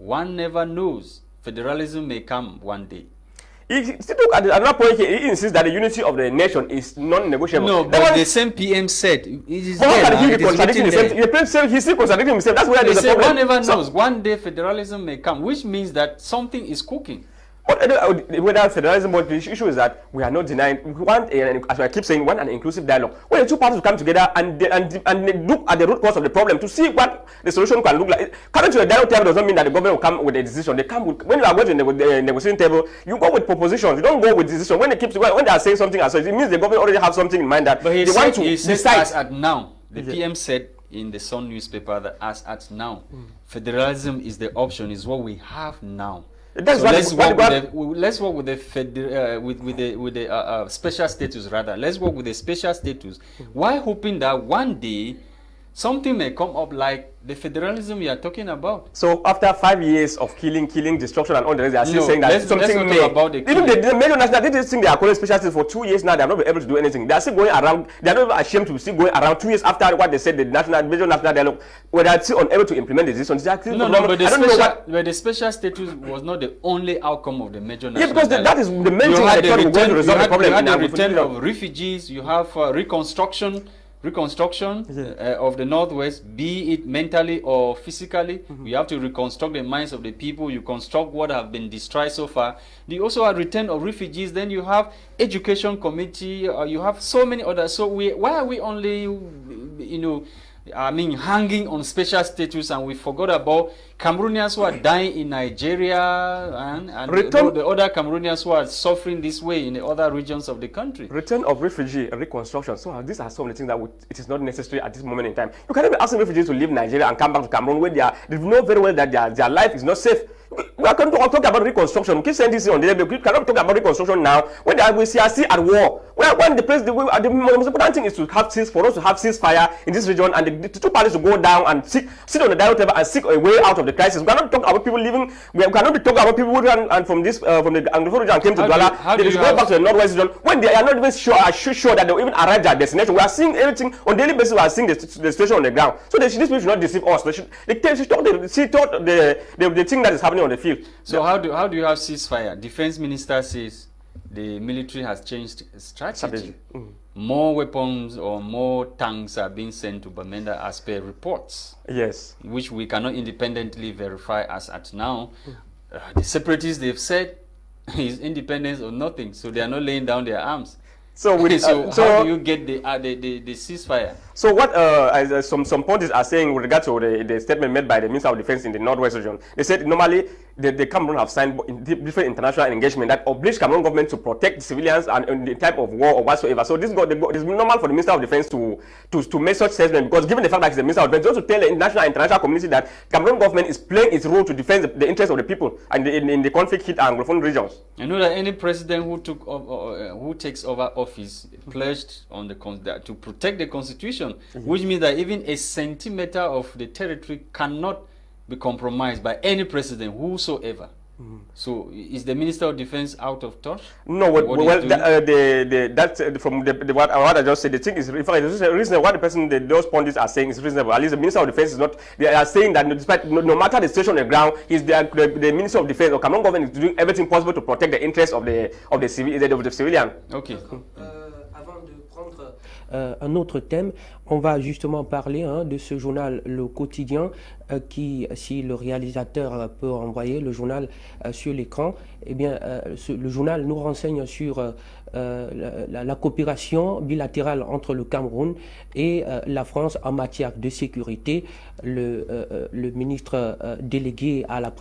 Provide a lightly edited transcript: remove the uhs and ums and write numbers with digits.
One never knows. Federalism may come one day. At another point here, he insists that the unity of the nation is non-negotiable. No, but the same PM said it is there. He still contradicting himself. That's where there's a problem. One never knows. One day federalism may come, which means that something is cooking. Whether federalism, but the issue is that we are not denying. We want, as I keep saying, an inclusive dialogue where the two parties will come together and look at the root cause of the problem to see what the solution can look like. Coming to the dialogue table does not mean that the government will come with a decision. They come with, when you are going to the negotiating table, you go with propositions. You don't go with decision. When they are saying something as such, it means the government already have something in mind that they want to decide. As at now, the PM said in the Sun newspaper that as at now, federalism is the option, is what we have now. So let's work with the special status rather. Let's work with the special status. While hoping that one day something may come up like the federalism you are talking about. So after 5 years of killing, destruction, and all the rest, they are still saying that something may. Even the major national, they just think they are calling special status for 2 years now. They are not able to do anything. They are still going around. They are not even ashamed to still going around 2 years after what they said. The major national dialogue, where they are still unable to implement the decisions. But the special status was not the only outcome of the major national. Yeah, because that is the main thing that going to resolve the problem. You had the return of refugees. You have reconstruction of the Northwest, be it mentally or physically. You have to reconstruct the minds of the people. You construct what have been destroyed so far. You also have return of refugees. Then you have education committee. You have so many others. So why are we only, hanging on special status, and we forgot about Cameroonians who are dying in Nigeria and the other Cameroonians who are suffering this way in the other regions of the country. Return of refugee, reconstruction. So these are some of the things that it is not necessary at this moment in time. You cannot be asking refugees to leave Nigeria and come back to Cameroon where they know very well that their life is not safe. We are going to talk about reconstruction. We keep saying this on the level. We cannot talk about reconstruction now when we see at war. When the most important thing is for us to have ceasefire in this region, and the two parties to go down and sit on the dialogue table and seek a way out of the crisis. We cannot talk about people leaving. We cannot be talking about people who ran from the Anglophone region and came to Douala. They go back to the Northwest region when they are not even sure that they will even arrive at their destination. We are seeing everything on daily basis. We are seeing the situation on the ground. So these people should not deceive us. They thought the thing that is happening on the field. So how do you have ceasefire? Defense minister says the military has changed strategy. More weapons or more tanks are being sent to Bamenda as per reports. Yes. Which we cannot independently verify as at now. The separatists, they've said is independence or nothing. So they are not laying down their arms. So how do you get the ceasefire? So what some parties are saying with regard to the statement made by the Minister of Defense in the Northwest region, they said normally the Cameroon have signed different international engagement that oblige Cameroon government to protect civilians and the type of war or whatsoever. So this is normal for the Minister of Defense to make such statement, because given the fact that he's the Minister of Defense, also tell the international community that Cameroon government is playing its role to defend the interests of the people and in the conflict hit Anglophone regions. I know that any president who takes over office pledged on to protect the Constitution, which means that even a centimeter of the territory cannot be compromised by any president whosoever. So is the Minister of Defense out of touch? No, from what I just said, the thing is, reasonable. What those pundits are saying is reasonable. At least the Minister of Defense is not. They are saying that despite no matter the situation on the ground, the Minister of Defense or Cameroon government is doing everything possible to protect the interests of the civilian. Okay. Avant de prendre un autre thème, on va justement parler de ce journal Le Quotidien qui, si le réalisateur peut envoyer le journal sur l'écran, eh bien, le journal nous renseigne sur la coopération bilatérale entre le Cameroun et la France en matière de sécurité. Le ministre délégué à la